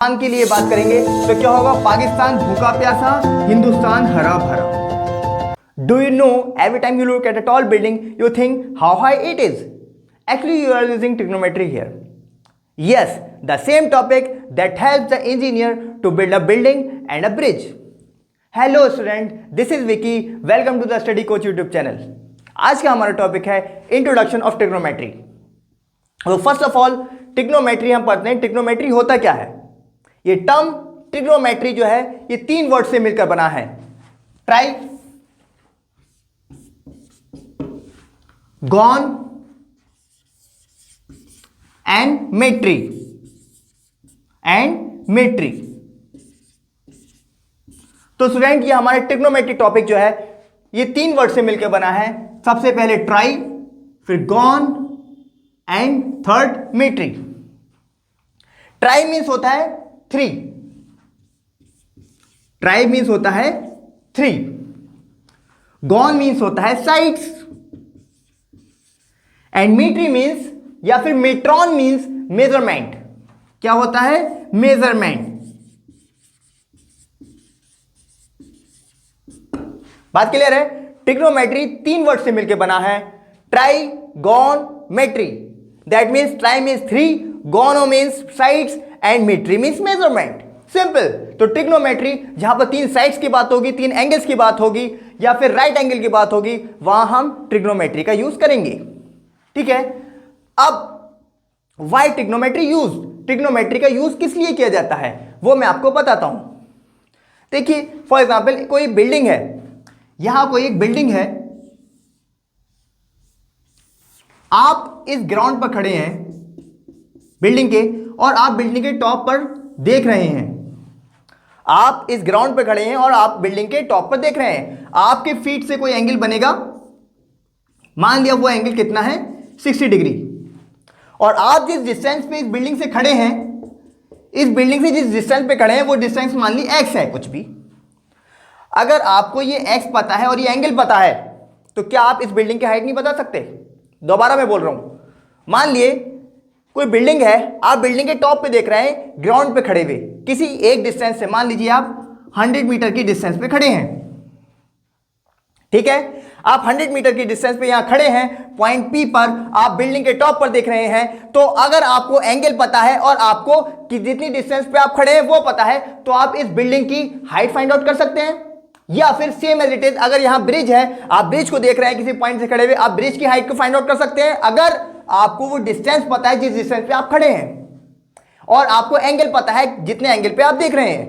पाकिस्तान के लिए बात करेंगे तो क्या होगा? पाकिस्तान भूखा प्यासा, हिंदुस्तान हरा भरा। Do you know every time you look at a tall building you think how high it is? Actually you are using trigonometry here. Yes, the same topic that helps the engineer to build a building and a bridge. Hello student, this is Vicky. Welcome to the Study Coach YouTube channel. आज का हमारा topic है introduction of trigonometry. तो first of all trigonometry हम पढ़ते हैं। Trigonometry होता क्या है? ये टर्म ट्रिग्नोमेट्री जो है ये तीन वर्ड से मिलकर बना है। ट्राई, गॉन एंड मेट्री तो स्टूडेंट ये हमारे ट्रिग्नोमेट्री टॉपिक जो है ये तीन वर्ड से मिलकर बना है। सबसे पहले ट्राई, फिर gon and third metry. Tri means होता है थ्री, ट्राई मीन्स होता है थ्री, गॉन मीन्स होता है साइड्स एंड मेट्री मीन्स या फिर मेट्रॉन मीन्स मेजरमेंट। क्या होता है? मेजरमेंट। बात क्लियर है? ट्रिग्नोमेट्री तीन वर्ड से मिलकर बना है। Tri, gon, metry. That means tri means three, gono means sides and metry means measurement. Simple. तो ट्रिग्नोमेट्री जहां पर तीन साइड्स की बात होगी, तीन एंगल्स की बात होगी या फिर राइट एंगल की बात होगी, वहां हम ट्रिग्नोमेट्री का यूज करेंगे। ठीक है। अब वाई ट्रिग्नोमेट्री यूज? ट्रिग्नोमेट्री का यूज किस लिए किया जाता है वो मैं आपको बताता हूं। देखिए फॉर एग्जाम्पल कोई बिल्डिंग है, यहां कोई एक बिल्डिंग है, आप इस ग्राउंड पर खड़े हैं बिल्डिंग के और आप बिल्डिंग के टॉप पर देख रहे हैं। आप इस ग्राउंड पर खड़े हैं और आप बिल्डिंग के टॉप पर देख रहे हैं। आपके फीट से कोई एंगल बनेगा, मान लिया वो एंगल कितना है? 60 डिग्री। और आप जिस डिस्टेंस पे इस बिल्डिंग से खड़े हैं, इस बिल्डिंग से जिस डिस्टेंस पे खड़े हैं वो डिस्टेंस मान ली x है कुछ भी। अगर आपको ये x पता है और ये एंगल पता है तो क्या आप इस बिल्डिंग की हाइट नहीं बता सकते? दोबारा मैं बोल रहा हूं, मान लिए कोई बिल्डिंग है, आप बिल्डिंग के टॉप पे देख रहे हैं, ग्राउंड पे खड़े हुए किसी एक डिस्टेंस से, मान लीजिए आप 100 मीटर की डिस्टेंस पे खड़े हैं। ठीक है, आप 100 मीटर की डिस्टेंस पे यहां खड़े हैं, पॉइंट P पर आप बिल्डिंग के टॉप पर देख रहे हैं। तो अगर आपको एंगल पता है और आपको कि जितनी डिस्टेंस पे आप खड़े हैं वो पता है, तो आप इस बिल्डिंग की हाइट फाइंड आउट कर सकते हैं। या फिर सेम एज इट इज, अगर यहां ब्रिज है, आप ब्रिज को देख रहे हैं किसी पॉइंट से खड़े हुए, आप ब्रिज की हाइट को फाइंड आउट कर सकते हैं अगर आपको वो डिस्टेंस पता है जिस डिस्टेंस पे आप खड़े हैं और आपको एंगल पता है जितने एंगल पे आप देख रहे हैं।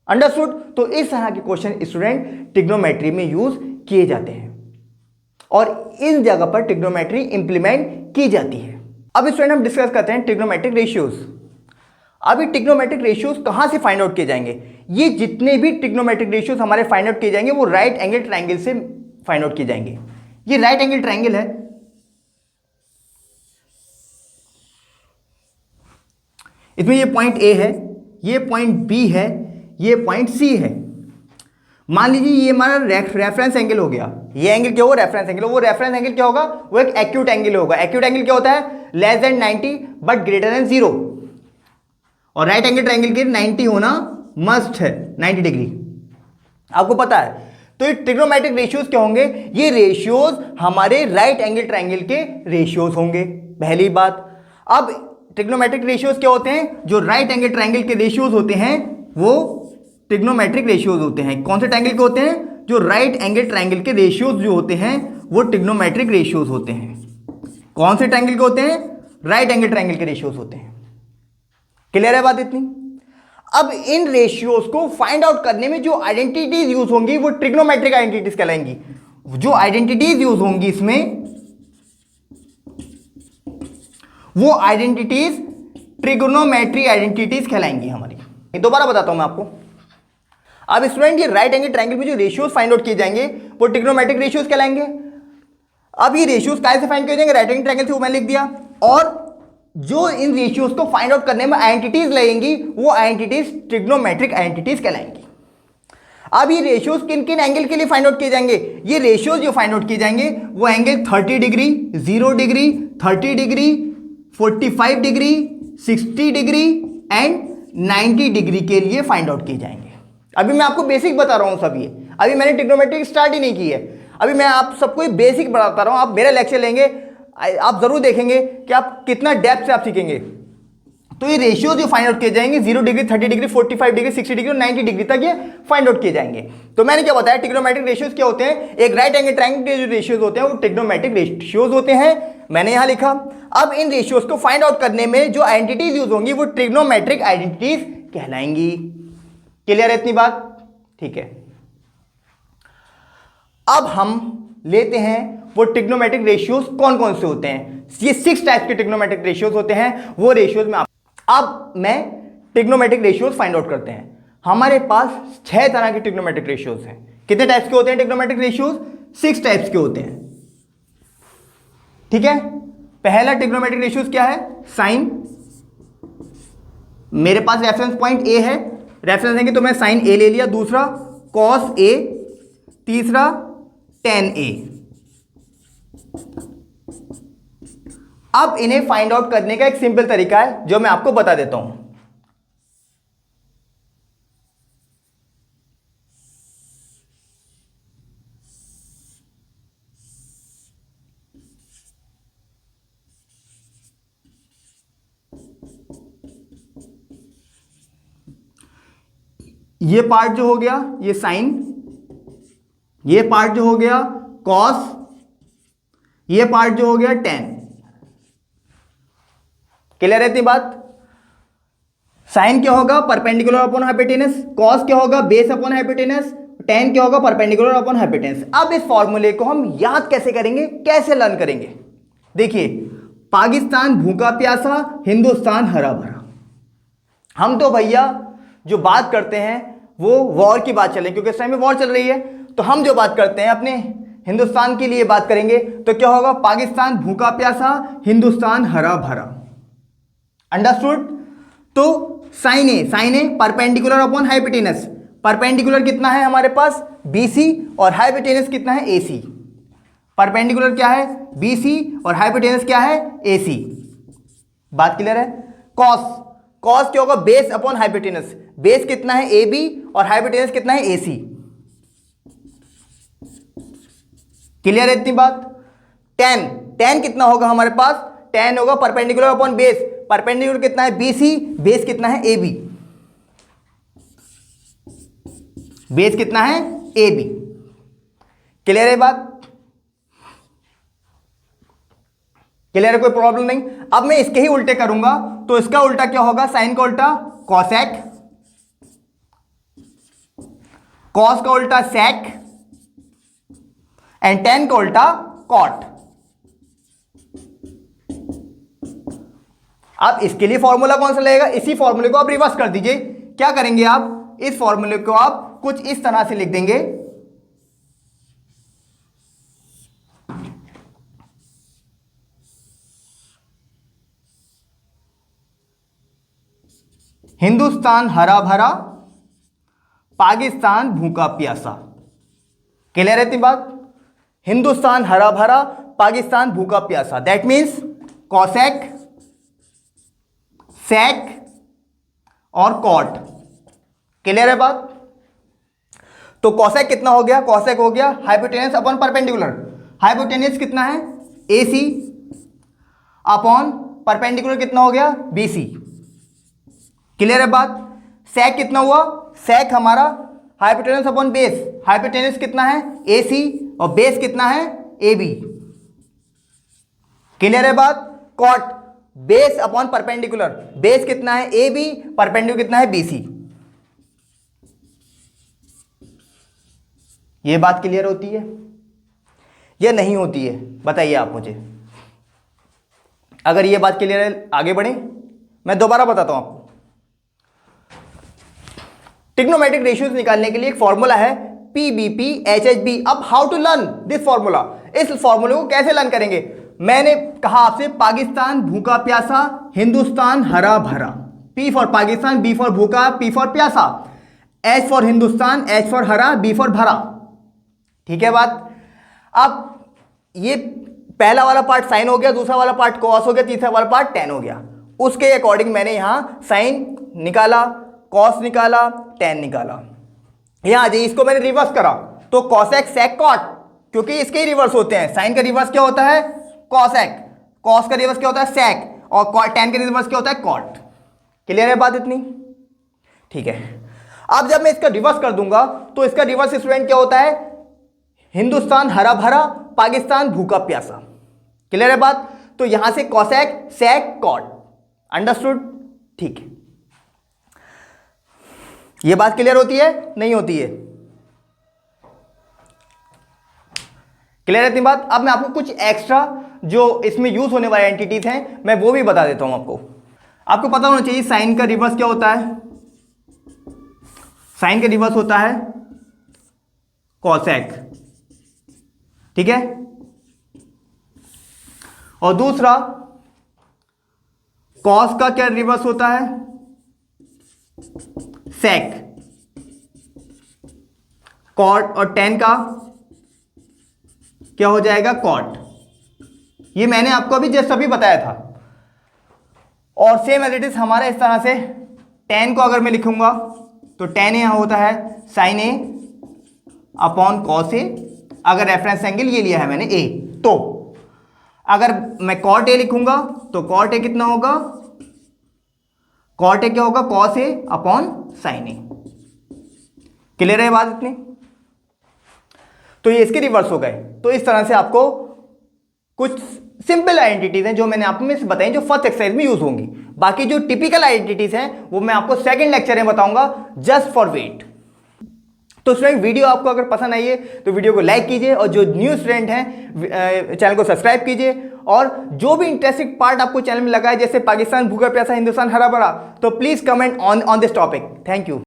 अंडरस्टूड? तो इस तरह के क्वेश्चन स्टूडेंट ट्रिग्नोमेट्री में यूज किए जाते हैं और इन जगह पर ट्रिग्नोमेट्री इंप्लीमेंट की जाती है। अब स्टूडेंट हम डिस्कस करते हैं ट्रिग्नोमेट्रिक रेशियोज। अभी ट्रिग्नोमेट्रिक रेशियोज कहां से फाइंड आउट किए जाएंगे? ये जितने भी ट्रिग्नोमेट्रिक रेशियोज हमारे फाइंड आउट किए जाएंगे वो राइट एंगल ट्रायंगल से फाइंड आउट किए जाएंगे। ये राइट एंगल ट्रायंगल है, इसमें ये पॉइंट A है, ये पॉइंट B है, ये पॉइंट C है। मान लीजिए ये हमारा रेफरेंस एंगल हो गया। ये एंगल क्या होगा? Reference angle. वो रेफरेंस एंगल क्या होगा? वो एक एक्यूट एंगल होगा। एक्यूट एंगल क्या होता है? Less than 90 but greater than 0। और राइट एंगल ट्रायंगल के 90 होना मस्ट है, 90 डिग्री, आपको पता है। तो ये ट्रिग्नोमेट्रिक रेशियोज क्या होंगे? ये रेशियोज हमारे राइट एंगल ट्रायंगल के रेशियोज होंगे, पहली बात। अब ट्रिग्नोमेट्रिक रेशियोज क्या होते हैं? जो राइट एंगल ट्रायंगल के रेशियोज होते हैं वो ट्रिग्नोमेट्रिक रेशियोज होते हैं। कौन से ट्रायंगल के होते हैं? जो राइट एंगल ट्रायंगल के रेशियोज जो होते हैं वो ट्रिग्नोमेट्रिक रेशियोज होते हैं। कौन से ट्रायंगल के होते हैं? राइट एंगल ट्रायंगल के रेशियोज होते हैं। क्लियर है बात इतनी? अब इन रेशियोज को फाइंड आउट करने में जो आइडेंटिटीज यूज होंगी वो ट्रिग्नोमेट्रिक आइडेंटिटीज कहलाएंगी। जो आइडेंटिटीज यूज होंगी इसमें वो आइडेंटिटीज ट्रिग्नोमेट्री आइडेंटिटीज कहलाएंगी हमारी। दोबारा बताता हूं मैं आपको। अब स्टूडेंट ये राइट एंगल ट्रायंगल में जो रेशियोज फाइंड आउट किए जाएंगे वो ट्रिग्नोमेट्रिक रेशियोज कहलाएंगे। अब ये रेशियोज कैसे से फाइंड किए जाएंगे? राइट एंगल ट्रायंगल से, वो मैंने लिख दिया। और जो इन रेशियोज को फाइंड आउट करने में आइडेंटिटीज लगेंगी वो आइडेंटिटीज ट्रिग्नोमेट्रिक आइडेंटिटीज कहलाएंगी। अब ये रेशियोज किन किन एंगल के लिए फाइंड आउट किए जाएंगे? ये रेशियोज जो फाइंड आउट किए जाएंगे वो angle 30 degree, 0 degree, 30 degree, 45 degree, 60 degree and 90 degree के लिए फाइंड आउट किए जाएंगे। अभी मैं आपको बेसिक बता रहा हूं सब ये, अभी मैंने ट्रिग्नोमेट्री स्टार्ट ही नहीं की है, अभी मैं आप सबको बेसिक बताता रहा हूं। आप मेरा लेक्चर लेंगे, आप जरूर देखेंगे कि आप कितना डेप्थ से आप सीखेंगे। तो ये रेशियो जो फाइंड आउट किए जाएंगे 0 डिग्री, 30 डिग्री, 45 डिग्री, 60 डिग्री और 90 डिग्री तक ये फाइंड आउट किए जाएंगे। तो मैंने क्या बताया, ट्रिग्नोमेट्रिक रेशियोज क्या होते हैं, एक राइट एंगल ट्रायंगल के जो रेशियोज होते हैं वो ट्रिग्नोमेट्रिक रेशियोज होते हैं, मैंने यहां लिखा। अब इन रेशियोज को फाइंड आउट करने में जो आइडेंटिटीज यूज होंगी वो ट्रिग्नोमेट्रिक आइडेंटिटीज कहलाएंगी। क्लियर है इतनी बात? ठीक है। अब हम लेते हैं वो ट्रिग्नोमेट्रिक रेशियोज कौन कौन से होते हैं। ये 6 टाइप के ट्रिग्नोमेट्रिक रेशियोज होते हैं, वो रेशियोज में अब मैं ट्रिग्नोमेट्रिक रेशियोज फाइंड आउट करते हैं। हमारे पास 6 तरह के ट्रिग्नोमेट्रिक रेशियोज हैं। कितने टाइप्स के होते हैं ट्रिग्नोमेट्रिक रेशियोज? 6 टाइप्स के होते हैं। ठीक है। पहला ट्रिग्नोमेट्रिक रेशियोज क्या है? साइन। मेरे पास रेफरेंस पॉइंट ए है, रेफरेंस देंगे तो मैं साइन ए ले लिया। दूसरा कॉस ए, तीसरा टेन ए। अब इन्हें फाइंड आउट करने का एक सिंपल तरीका है जो मैं आपको बता देता हूं। ये पार्ट जो हो गया ये साइन, ये पार्ट जो हो गया कॉस, ये पार्ट जो हो गया टेन। क्लियर है इतनी बात? साइन क्या होगा? Perpendicular upon hypotenuse. कॉस क्या होगा? Base upon hypotenuse. टेन क्या होगा? Perpendicular upon hypotenuse. अब इस फॉर्मूले को हम याद कैसे करेंगे, कैसे लर्न करेंगे? देखिए, पाकिस्तान भूखा प्यासा, हिंदुस्तान हरा भरा। हम तो भैया जो बात करते हैं वो वॉर की बात चल रही है, क्योंकि इस टाइम में वॉर चल रही है। तो हम जो बात करते हैं अपने हिंदुस्तान के लिए बात करेंगे तो क्या होगा? पाकिस्तान भूखा प्यासा, हिंदुस्तान हरा भरा। अंडरस्टूड? तो साइन ए परपेंडिकुलर अपॉन हाइपोटेनस। परपेंडिकुलर कितना है हमारे पास? बीसी, और हाइपोटेनस कितना है? एसी। परपेंडिकुलर क्या है? बीसी, और हाइपोटेनस क्या है? एसी। बात क्लियर है? कॉस क्या होगा? Base upon hypotenuse. बेस कितना है? एबी, और हाइपोटेनस कितना है? एसी। क्लियर है इतनी बात? टेन कितना होगा हमारे पास? टेन होगा परपेंडिकुलर अपॉन बेस। परपेंडिकुलर कितना है? बीसी, बेस कितना है? एबी। बेस कितना है? एबी। क्लियर है बात? क्लियर है? कोई प्रॉब्लम नहीं। अब मैं इसके ही उल्टे करूंगा तो इसका उल्टा क्या होगा? साइन का उल्टा कॉसेक, कॉस का उल्टा सेक, एंड टेन का उल्टा कॉट। अब इसके लिए फॉर्मूला कौन सा लगेगा? इसी फॉर्मूले को आप रिवर्स कर दीजिए। क्या करेंगे आप? इस फॉर्मूले को आप कुछ इस तरह से लिख देंगे, हिंदुस्तान हरा भरा, पाकिस्तान भूखा प्यासा। क्लियर रहती बात? हिंदुस्तान हरा भरा, पाकिस्तान भूखा प्यासा। दैट मीन्स कॉसेक, सेक और कॉट। क्लियर है बात? तो कॉसेक कितना हो गया? कॉसेक हो गया हाइपोटेनस अपॉन परपेंडिकुलर। हाइपोटेनस कितना है? एसी अपॉन परपेंडिकुलर कितना हो गया? बीसी। क्लियर है बात? सेक कितना हुआ? सेक हमारा हाइपोटेनस अपॉन बेस। हाइपोटेनस कितना है? एसी, और बेस कितना है? एबी। क्लियर है बात? Cot base upon perpendicular. Base कितना है? एबी, परपेंडिकुलर कितना है? बीसी। ये बात क्लियर होती है या नहीं होती है? बताइए आप मुझे। अगर ये बात क्लियर है आगे बढ़े। मैं दोबारा बताता हूं आपको। ट्रिग्नोमेट्रिक रेशियोज निकालने के लिए एक फॉर्मूला है पीबीपी एचएचबी। अब how to learn this formula? इस फॉर्मूले को कैसे लर्न करेंगे? मैंने कहा आपसे पाकिस्तान भूखा प्यासा, हिंदुस्तान हरा भरा। P for Pakistan, B for भूखा, पी फॉर प्यासा, H for Hindustan, H for हरा, बी फॉर भरा। ठीक है बात? अब ये पहला वाला पार्ट साइन हो गया, दूसरा वाला पार्ट कॉस हो गया, तीसरा वाला पार्ट टेन हो गया। उसके अकॉर्डिंग मैंने यहाँ साइन निकाला, कॉस निकाला, टेन निकाला। यहाँ आ जाइए, इसको मैंने रिवर्स करा तो कॉसेक सेक कॉट, क्योंकि इसके ही रिवर्स होते हैं। साइन का रिवर्स क्या होता है? कॉसेक। कॉस का रिवर्स क्या होता है? सेक। और टेन का रिवर्स क्या होता है? कॉट। क्लियर है बात इतनी? ठीक है। अब जब मैं इसका रिवर्स कर दूंगा तो इसका रिवर्स स्टूडेंट क्या होता है? हिंदुस्तान हरा भरा, पाकिस्तान भूखा प्यासा। क्लियर है बात? तो यहां से कॉसेक सेक कॉट। अंडरस्टूड? ठीक है। ये बात क्लियर होती है? नहीं होती है? क्लियर है इतनी बात? अब मैं आपको कुछ एक्स्ट्रा जो इसमें यूज होने वाले एंटिटीज हैं मैं वो भी बता देता हूं आपको। आपको पता होना चाहिए साइन का रिवर्स क्या होता है? साइन का रिवर्स होता है कॉसेक। ठीक है। और दूसरा कॉस का क्या रिवर्स होता है? सेक। कॉट और टेन का क्या हो जाएगा? कॉट। ये मैंने आपको अभी जस्ट अभी बताया था। और सेम एज इट इज हमारा इस तरह से टेन को अगर मैं लिखूंगा तो टेन यहां होता है sign A upon cos A. अगर रेफरेंस एंगल ये लिया है मैंने ए, तो अगर मैं कॉट ए लिखूंगा तो कॉट ए कितना होगा? कॉट ए क्या होगा? Cos A upon sine A. Clear है बात इतनी? तो ये इसके रिवर्स हो गए। तो इस तरह से आपको कुछ सिंपल आइडेंटिटीज हैं जो मैंने आपको में बताई, जो फर्स्ट एक्सरसाइज में यूज होंगी। बाकी जो टिपिकल आइडेंटिटीज हैं वो मैं आपको सेकंड लेक्चर में बताऊंगा। Just for wait. तो स्टूडेंट, वीडियो आपको अगर पसंद आई है तो वीडियो को लाइक कीजिए, और जो न्यू स्टूडेंट हैं चैनल को सब्सक्राइब कीजिए। और जो भी इंटरेस्टिंग पार्ट आपको चैनल में लगा है, जैसे पाकिस्तान भूखा प्यासा, हिंदुस्तान हरा भरा, तो please comment on this topic. Thank you.